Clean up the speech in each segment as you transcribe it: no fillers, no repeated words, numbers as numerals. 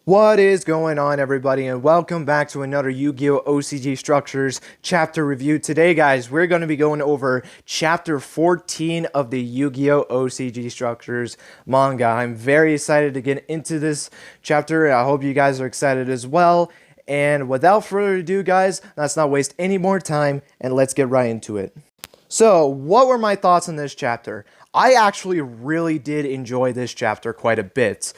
What is going on, everybody, and welcome back to another Yu-Gi-Oh! OCG Structures chapter review. Today, guys, we're going to be going over chapter 14 of the Yu-Gi-Oh! OCG Structures manga. I'm very excited to get into this chapter. I hope you guys are excited as well. And without further ado, guys, let's not waste any more time, and let's get right into it. So, what were my thoughts on this chapter? I actually really did enjoy this chapter quite a bit.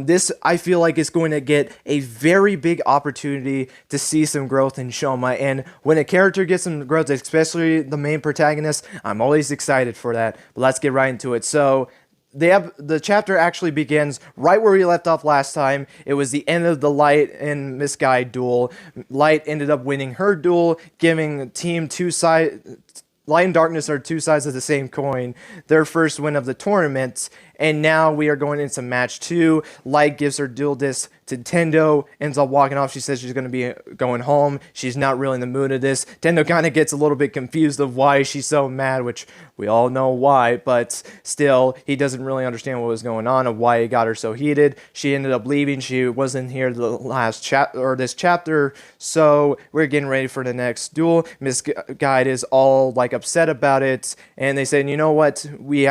This, I feel like, is going to get a very big opportunity to see some growth in Shoma, and when a character gets some growth, especially the main protagonist, I'm always excited for that. But let's get right into it. So, the chapter actually begins right where we left off last time. It was the end of the Light and Misguide duel. Light ended up winning her duel, giving team Light and Darkness are two sides of the same coin, their first win of the tournament, and now we are going into match 2. Light gives her duel disc to Tendo, ends up walking off. She says she's going to be going home. She's not really in the mood of this. Tendo kind of gets a little bit confused of why she's so mad, which we all know why, but still, he doesn't really understand what was going on and why it got her so heated. She ended up leaving. She wasn't here the last this chapter, so we're getting ready for the next duel. Misguide is all like upset about it, and they say, you know what, we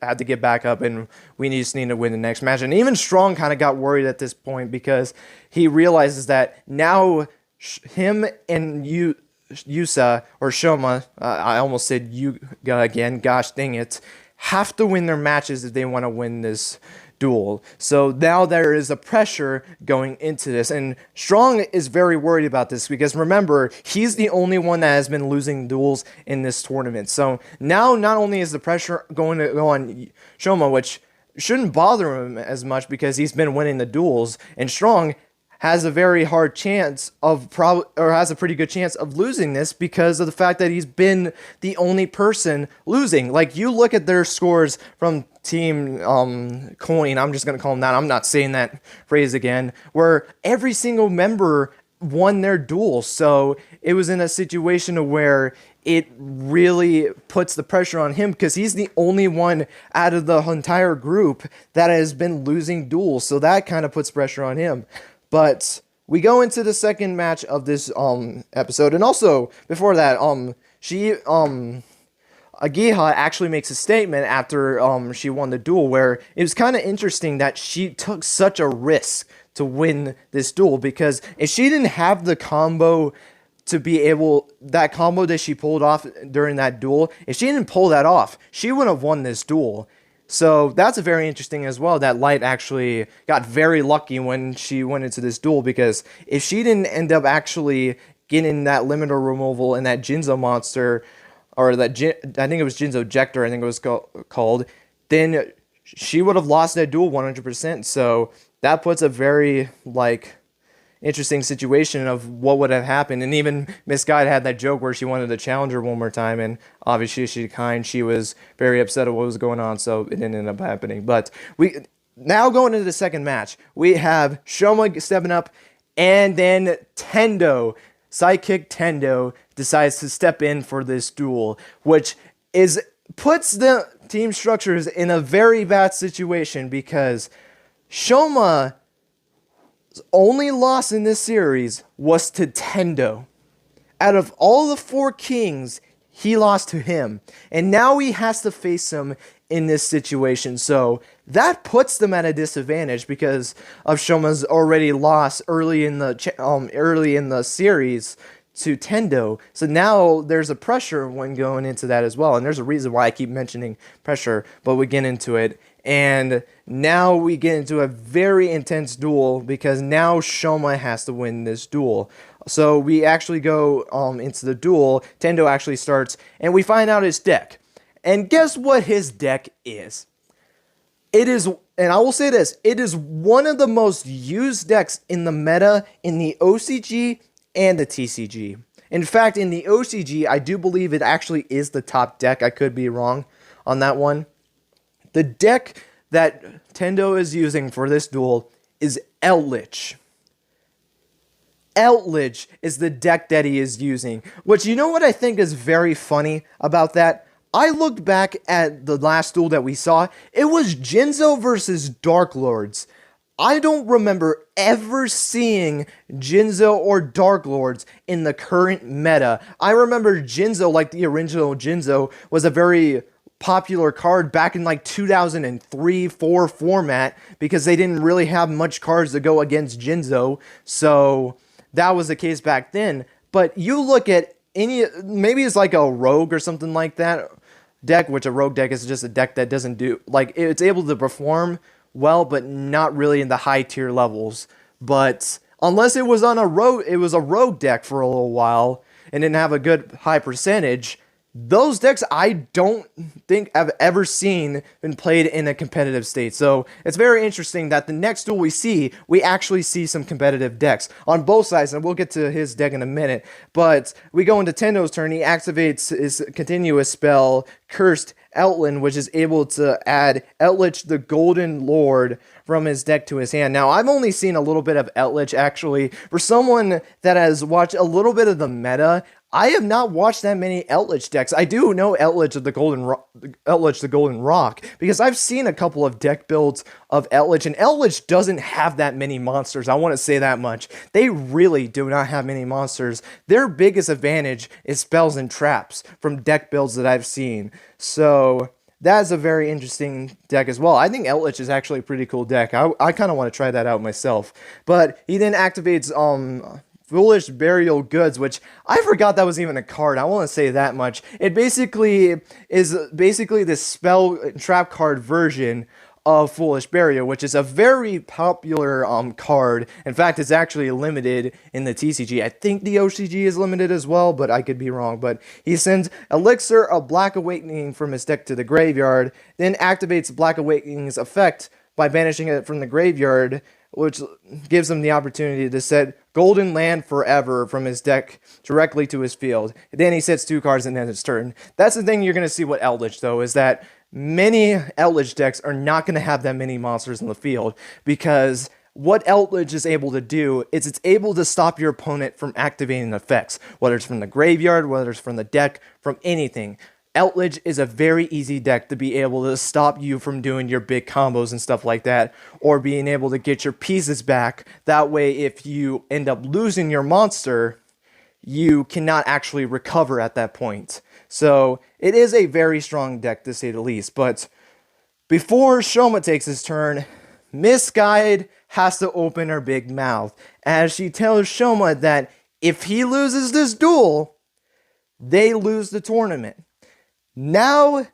had to get back up and we just need to win the next match. And even Strong kind of got worried at this point because he realizes that now him and Yusa, or Shoma, I almost said Yuga again, gosh dang it, have to win their matches if they want to win this duel. So now there is a pressure going into this, and Strong is very worried about this because remember, he's the only one that has been losing duels in this tournament. So now not only is the pressure going to go on Shoma, which shouldn't bother him as much because he's been winning the duels, and Strong has a very hard chance of has a pretty good chance of losing this because of the fact that he's been the only person losing. Like, you look at their scores from Team Coin, I'm just going to call them that, I'm not saying that phrase again, where every single member won their duel. So it was in a situation where it really puts the pressure on him because he's the only one out of the entire group that has been losing duels. So that kind of puts pressure on him. But we go into the second match of this episode, and also before that, Agiha actually makes a statement after she won the duel, where it was kind of interesting that she took such a risk to win this duel, because if she didn't have the combo to be able, that combo that she pulled off during that duel, if she didn't pull that off, she would have won this duel. So that's a very interesting as well, that Light actually got very lucky when she went into this duel, because if she didn't end up actually getting that limiter removal and that Jinzo monster, or that I think it was Jinzo Ejector, I think it was called, then she would have lost that duel 100%. So that puts a very, like, interesting situation of what would have happened. And even Misguide had that joke where she wanted to challenge her one more time, and obviously she was very upset at what was going on, so it didn't end up happening. But we now going into the second match, we have Shoma stepping up, and then Tendo, Sidekick Tendo, decides to step in for this duel, which puts the team Structures in a very bad situation, because Shoma's only loss in this series was to Tendo. Out of all the 4 kings, he lost to him, and now he has to face him in this situation. So that puts them at a disadvantage because of Shoma's already loss early in the series to Tendo. So now there's a pressure when going into that as well, and there's a reason why I keep mentioning pressure, but we get into it. And now we get into a very intense duel because now Shoma has to win this duel. So we actually go into the duel. Tendo actually starts, and we find out his deck. And guess what his deck is? It is, and I will say this, it is one of the most used decks in the meta in the OCG and the TCG. In fact, in the OCG, I do believe it actually is the top deck. I could be wrong on that one. The deck that Tendo is using for this duel is Eldritch. Eldritch is the deck that he is using. Which, you know what I think is very funny about that? I looked back at the last duel that we saw. It was Jinzo versus Dark Lords. I don't remember ever seeing Jinzo or Dark Lords in the current meta. I remember Jinzo, like the original Jinzo, was a very popular card back in like 2003-4 format because they didn't really have much cards to go against Jinzo. So that was the case back then. But you look at any, maybe it's like a rogue or something like that deck, which a rogue deck is just a deck that doesn't do, like, it's able to perform well, but not really in the high tier levels. But unless it was on a rogue, it was a rogue deck for a little while and didn't have a good high percentage. Those decks I don't think I've ever seen been played in a competitive state. So it's very interesting that the next duel we actually see some competitive decks on both sides, and we'll get to his deck in a minute. But we go into Tendo's turn. He activates his continuous spell, Cursed Outland, which is able to add Outlich the Golden Lord from his deck to his hand. Now, I've only seen a little bit of Outlich, actually. For someone that has watched a little bit of the meta, I have not watched that many Outlich decks. I do know Outlich the Golden Rock, because I've seen a couple of deck builds of Outlich, and Outlich doesn't have that many monsters. I want to say that much. They really do not have many monsters. Their biggest advantage is spells and traps from deck builds that I've seen. So that's a very interesting deck as well. I think Outlich is actually a pretty cool deck. I kind of want to try that out myself. But he then activates Foolish Burial Goods, which I forgot that was even a card. I want to say that much. It basically is this spell trap card version of Foolish Burial, which is a very popular card. In fact, it's actually limited in the TCG. I think the OCG is limited as well, but I could be wrong. But he sends Elixir of Black Awakening from his deck to the graveyard, then activates Black Awakening's effect by banishing it from the graveyard, which gives him the opportunity to set Golden Land Forever from his deck directly to his field. Then he sets 2 cards and then his turn. That's the thing you're going to see with Outlich, though, is that many Outlich decks are not going to have that many monsters in the field, because what Outlich is able to do is it's able to stop your opponent from activating effects, whether it's from the graveyard, whether it's from the deck, from anything. Outlich is a very easy deck to be able to stop you from doing your big combos and stuff like that, or being able to get your pieces back. That way, if you end up losing your monster, you cannot actually recover at that point. So it is a very strong deck, to say the least. But before Shoma takes his turn, Misguide has to open her big mouth as she tells Shoma that if he loses this duel, they lose the tournament. Now,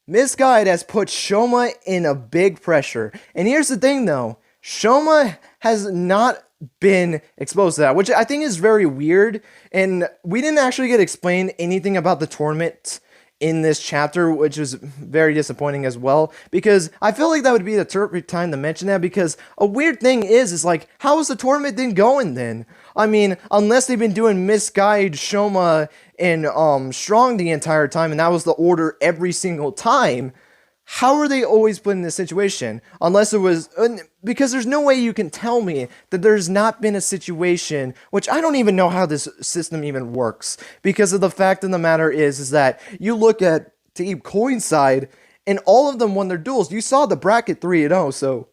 Misguide has put Shoma in a big pressure. And here's the thing, though. Shoma has not been exposed to that, which I think is very weird. And we didn't actually get explained anything about the tournament in this chapter, which was very disappointing as well, because I feel like that would be the perfect time to mention that, because a weird thing is like, how is the tournament then going then? I mean, unless they've been doing Misguide, Shoma, and Strong the entire time, and that was the order every single time, how are they always put in this situation? Unless it was, because there's no way you can tell me that there's not been a situation, which I don't even know how this system even works, because of the fact of the matter is that you look at Team Coin side, and all of them won their duels. You saw the bracket 3-0, so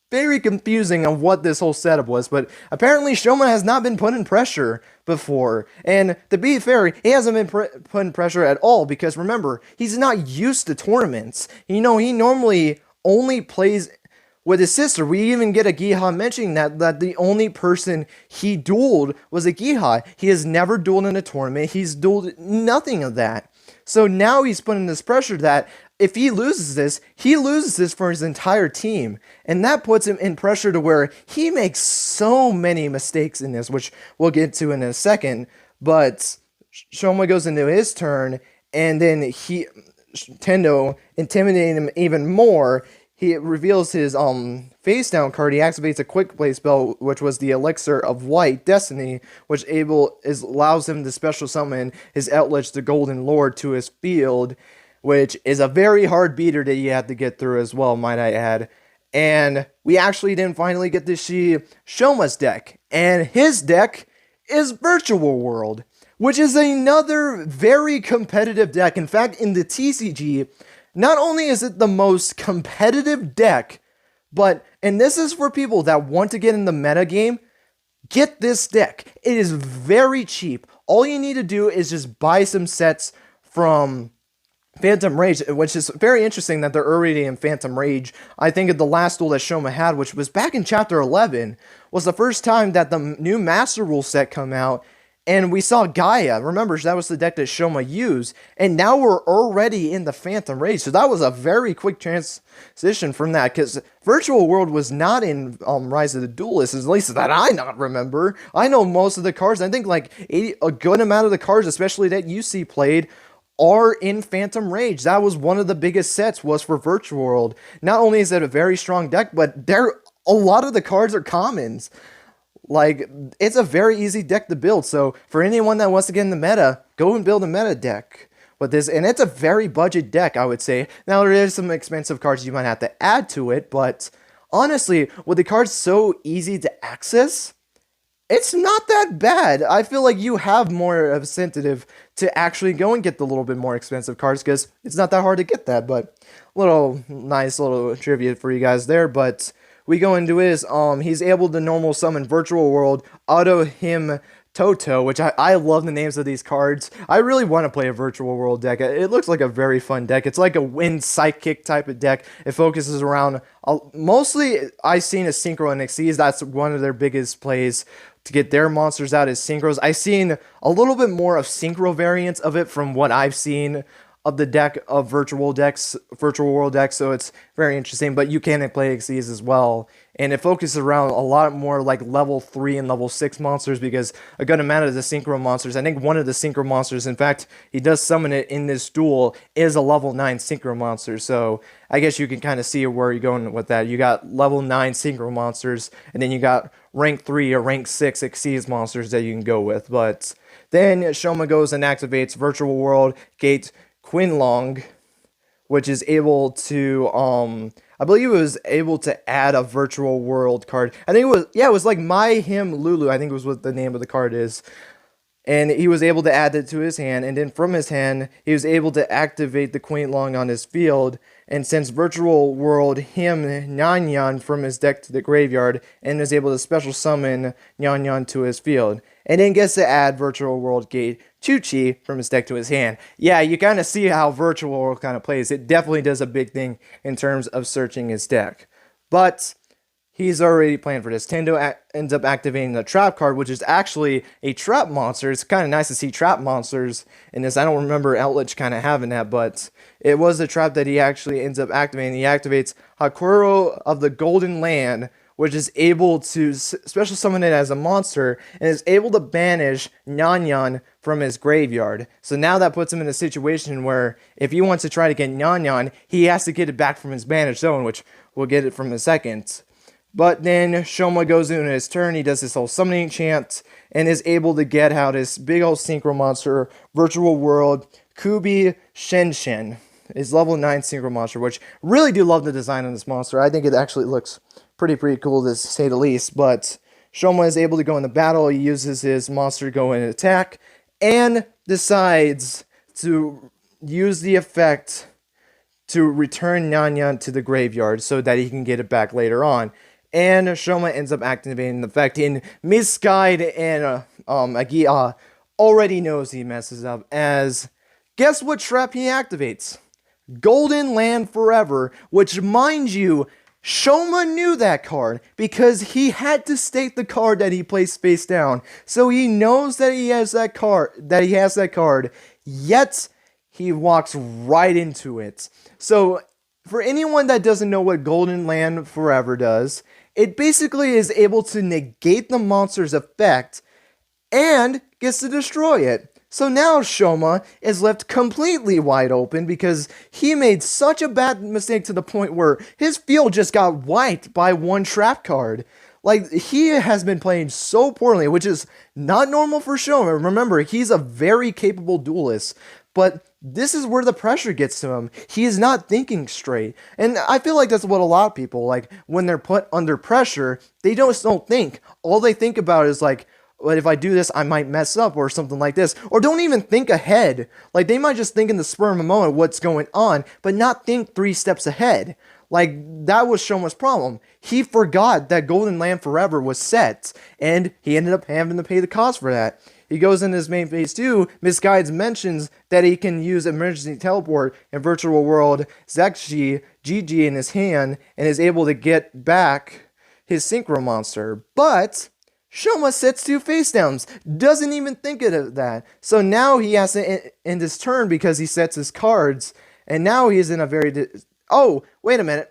very confusing on what this whole setup was, but apparently Shoma has not been put in pressure before, and to be fair, he hasn't been put in pressure at all, because remember, he's not used to tournaments. You know, he normally only plays with his sister. We even get a Giha mentioning that the only person he dueled was a Giha. He has never dueled in a tournament. He's dueled nothing of that. So now he's put in this pressure that if he loses this for his entire team. And that puts him in pressure to where he makes so many mistakes in this, which we'll get to in a second. But Shoma goes into his turn, and then Tendo, intimidating him even more, he reveals his face down card. He activates a quick play spell, which was the Elixir of White Destiny, which allows him to special summon his Outlich, the Golden Lord, to his field, which is a very hard beater that you have to get through as well, might I add. And we actually didn't finally get to see Shoma's deck, and his deck is Virtual World, which is another very competitive deck. In fact, in the TCG, not only is it the most competitive deck, And this is for people that want to get in the meta game. Get this deck. It is very cheap. All you need to do is just buy some sets from Phantom Rage, which is very interesting that they're already in Phantom Rage. I think the last duel that Shoma had, which was back in Chapter 11, was the first time that the new Master Rule set come out, and we saw Gaia. Remember, that was the deck that Shoma used, and now we're already in the Phantom Rage, so that was a very quick transition from that, because Virtual World was not in Rise of the Duelists, at least that I not remember. I know most of the cards. I think like a good amount of the cards, especially that UC played, are in Phantom Rage. That was one of the biggest sets, was for Virtual World. Not only is it a very strong deck, but a lot of the cards are commons. Like, it's a very easy deck to build. So for anyone that wants to get in the meta, go and build a meta deck with this. And it's a very budget deck, I would say. Now, there is some expensive cards you might have to add to it, but honestly, with the cards so easy to access, it's not that bad. I feel like you have more of a incentive to actually go and get the little bit more expensive cards, because it's not that hard to get that. But nice little trivia for you guys there. But we go into his, he's able to normal summon Virtual World, Auto Him Toto, which I love the names of these cards. I really want to play a Virtual World deck. It looks like a very fun deck. It's like a Wind Psychic type of deck. It focuses around, mostly I've seen a Synchro and Xyz. That's one of their biggest plays to get their monsters out as Synchros. I've seen a little bit more of Synchro variants of it from what I've seen of the deck of Virtual World decks, so it's very interesting. But you can play Xyz as well, and it focuses around a lot more like level 3 and level 6 monsters, because a good amount of the Synchro monsters, I think one of the Synchro monsters, in fact, he does summon it in this duel, is a level 9 Synchro monster, so I guess you can kind of see where you're going with that. You got level 9 Synchro monsters, and then you got rank 3 or rank 6 Xyz monsters that you can go with. But then Shoma goes and activates Virtual World Gate Quinlong, which is able to, I believe it was able to add a Virtual World card. I think it was like My Him Lulu, I think was what the name of the card is. And he was able to add it to his hand, and then from his hand, he was able to activate the Quinlong on his field, and since Virtual World Him Nyan from his deck to the graveyard, and is able to special summon Nyan to his field, and then gets to add Virtual World Gate Chuchi from his deck to his hand. Yeah, you kind of see how Virtual World kind of plays. It definitely does a big thing in terms of searching his deck. But he's already planned for this. Tendo ends up activating the trap card, which is actually a trap monster. It's kind of nice to see trap monsters in this. I don't remember Outlich kind of having that, but it was a trap that he actually ends up activating. He activates Hakuro of the Golden Land, which is able to special summon it as a monster, and is able to banish Nyan from his graveyard. So now that puts him in a situation where if he wants to try to get Nyan, he has to get it back from his banished zone, which we'll get it from a second. But then Shoma goes into his turn, he does this whole summoning chant, and is able to get out his big old Synchro monster, Virtual World Kubi Shenshen. His level 9 Synchro monster, which really do love the design on this monster. I think it actually looks pretty cool to say the least. But Shoma is able to go into battle, he uses his monster to go and attack, and decides to use the effect to return Nyan to the graveyard so that he can get it back later on. And Shoma ends up activating the effect, and Misguide and Agia already knows he messes up, as guess what trap he activates? Golden Land Forever, which, mind you, Shoma knew that card because he had to state the card that he placed face down. So he knows that he has that card, yet he walks right into it. So for anyone that doesn't know what Golden Land Forever does, it basically is able to negate the monster's effect and gets to destroy it. So now Shoma is left completely wide open because he made such a bad mistake to the point where his field just got wiped by one trap card. Like, he has been playing so poorly, which is not normal for Shoma. Remember, he's a very capable duelist, but this is where the pressure gets to him. He is not thinking straight. And I feel like that's what a lot of people, like, when they're put under pressure, they just don't think. All they think about is like, but if I do this, I might mess up or something like this. Or don't even think ahead. Like, they might just think in the spur of a moment what's going on, but not think 3 steps ahead. Like, that was Shoma's problem. He forgot that Golden Land Forever was set, and he ended up having to pay the cost for that. He goes into his main phase 2, Misguides mentions that he can use emergency teleport in virtual world Zekshi GG in his hand, and is able to get back his Synchro Monster. But Shoma sets 2 face downs, doesn't even think of that. So now he has to end his turn because he sets his cards, and now he's in a very... Oh, wait a minute.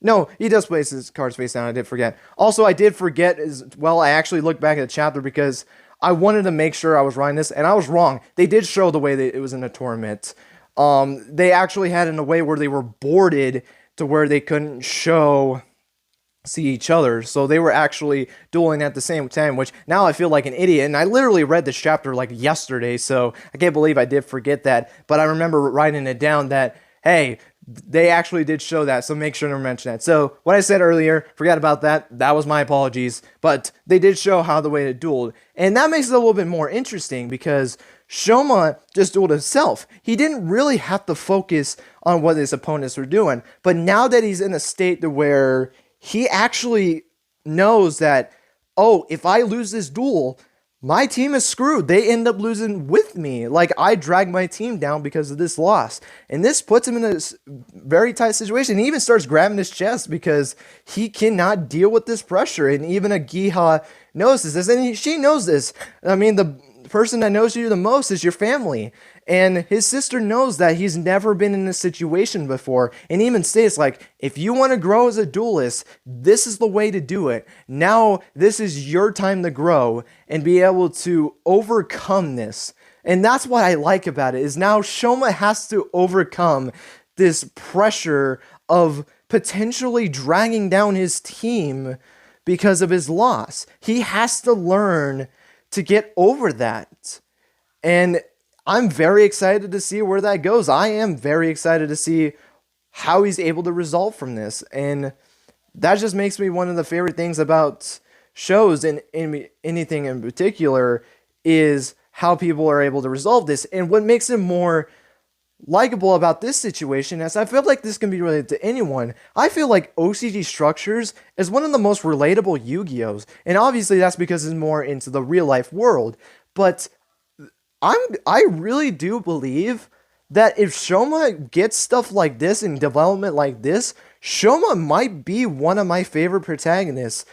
No, he does place his cards face down, I did forget. Also, I did forget as well, I actually looked back at the chapter because I wanted to make sure I was writing this, and I was wrong. They did show the way that it was in a tournament. They actually had it in a way where they were boarded to where they couldn't see each other, so they were actually dueling at the same time, which now I feel like an idiot, and I literally read this chapter like yesterday, so I can't believe I did forget that, but I remember writing it down that, hey, they actually did show that, so make sure to mention that. So, what I said earlier, forgot about that, that was my apologies, but they did show how the way it dueled, and that makes it a little bit more interesting, because Shoma just dueled himself. He didn't really have to focus on what his opponents were doing, but now that he's in a state to where he actually knows that, oh, if I lose this duel, my team is screwed. They end up losing with me. Like, I dragged my team down because of this loss. And this puts him in a very tight situation. He even starts grabbing his chest because he cannot deal with this pressure. And even a Giha knows this. And she knows this. I mean, the person that knows you the most is your family. And his sister knows that he's never been in this situation before. And even states, like, if you want to grow as a duelist, this is the way to do it. Now, this is your time to grow and be able to overcome this. And that's what I like about it, is now Shoma has to overcome this pressure of potentially dragging down his team because of his loss. He has to learn to get over that. And I'm very excited to see where that goes. I am very excited to see how he's able to resolve from this. And that just makes me one of the favorite things about shows, and anything in particular, is how people are able to resolve this. And what makes it more likable about this situation is I feel like this can be related to anyone. I feel like OCG Structures is one of the most relatable Yu-Gi-Ohs. And obviously that's because it's more into the real life world. But I really do believe that if Shoma gets stuff like this and development like this, Shoma might be one of my favorite protagonists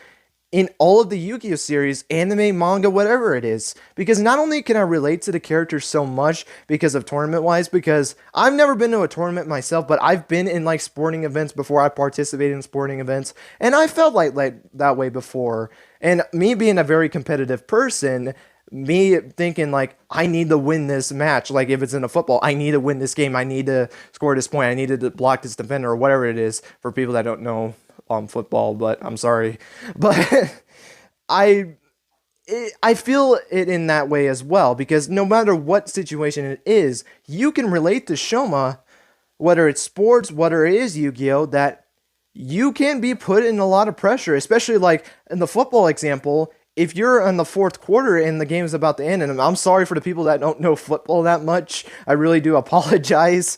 in all of the Yu-Gi-Oh series, anime, manga, whatever it is. Because not only can I relate to the character so much because of tournament-wise, because I've never been to a tournament myself, but I've been in like sporting events before. I participated in sporting events, and I felt like that way before. And me being a very competitive person, me thinking like, I need to win this match. Like if it's in a football, I need to win this game. I need to score this point. I need to block this defender or whatever it is, for people that don't know football, but I'm sorry. But I feel it in that way as well, because no matter what situation it is, you can relate to Shoma, whether it's sports, whether it is Yu-Gi-Oh, that you can be put in a lot of pressure, especially like in the football example. If you're in the fourth quarter and the game is about to end, and I'm sorry for the people that don't know football that much, I really do apologize.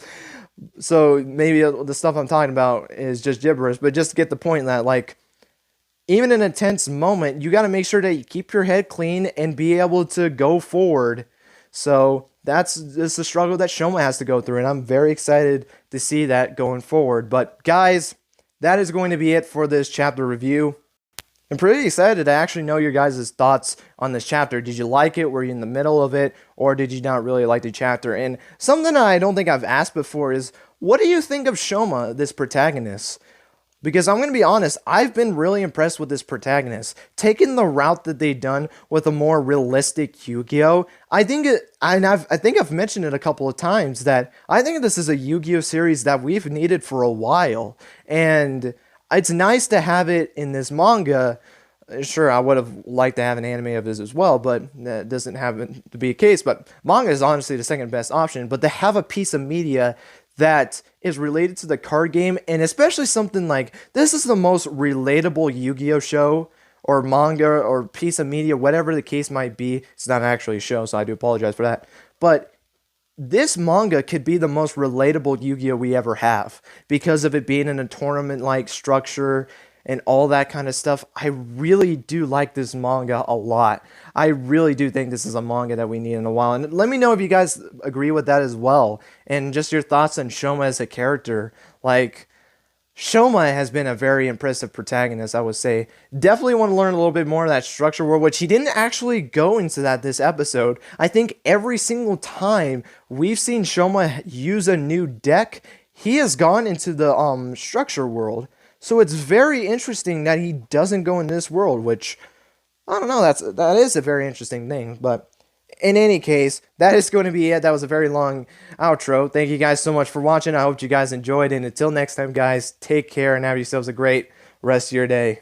So maybe the stuff I'm talking about is just gibberish, but just get the point that, like, even in a tense moment, you got to make sure that you keep your head clean and be able to go forward. So that's the struggle that Shoma has to go through, and I'm very excited to see that going forward. But guys, that is going to be it for this chapter review. I'm pretty excited to actually know your guys' thoughts on this chapter. Did you like it? Were you in the middle of it? Or did you not really like the chapter? And something I don't think I've asked before is, what do you think of Shoma, this protagonist? Because I'm going to be honest, I've been really impressed with this protagonist. Taking the route that they've done with a more realistic Yu-Gi-Oh! I think I've mentioned it a couple of times that I think this is a Yu-Gi-Oh! Series that we've needed for a while. And it's nice to have it in this manga. Sure, I would have liked to have an anime of this as well, but that doesn't happen to be a case. But manga is honestly the second best option. But to have a piece of media that is related to the card game, and especially something like this is the most relatable Yu-Gi-Oh! Show or manga or piece of media, whatever the case might be. It's not actually a show, so I do apologize for that. But this manga could be the most relatable Yu-Gi-Oh we ever have because of it being in a tournament-like structure and all that kind of stuff. I really do like this manga a lot. I really do think this is a manga that we need in a while. And let me know if you guys agree with that as well. And just your thoughts on Shoma as a character. Like, Shoma has been a very impressive protagonist, I would say. Definitely want to learn a little bit more of that structure world, which he didn't actually go into that this episode. I think every single time we've seen Shoma use a new deck, he has gone into the structure world. So it's very interesting that he doesn't go in this world, which I don't know, that is a very interesting thing, but in any case, that is going to be it. That was a very long outro. Thank you guys so much for watching. I hope you guys enjoyed, and until next time, guys, take care and have yourselves a great rest of your day.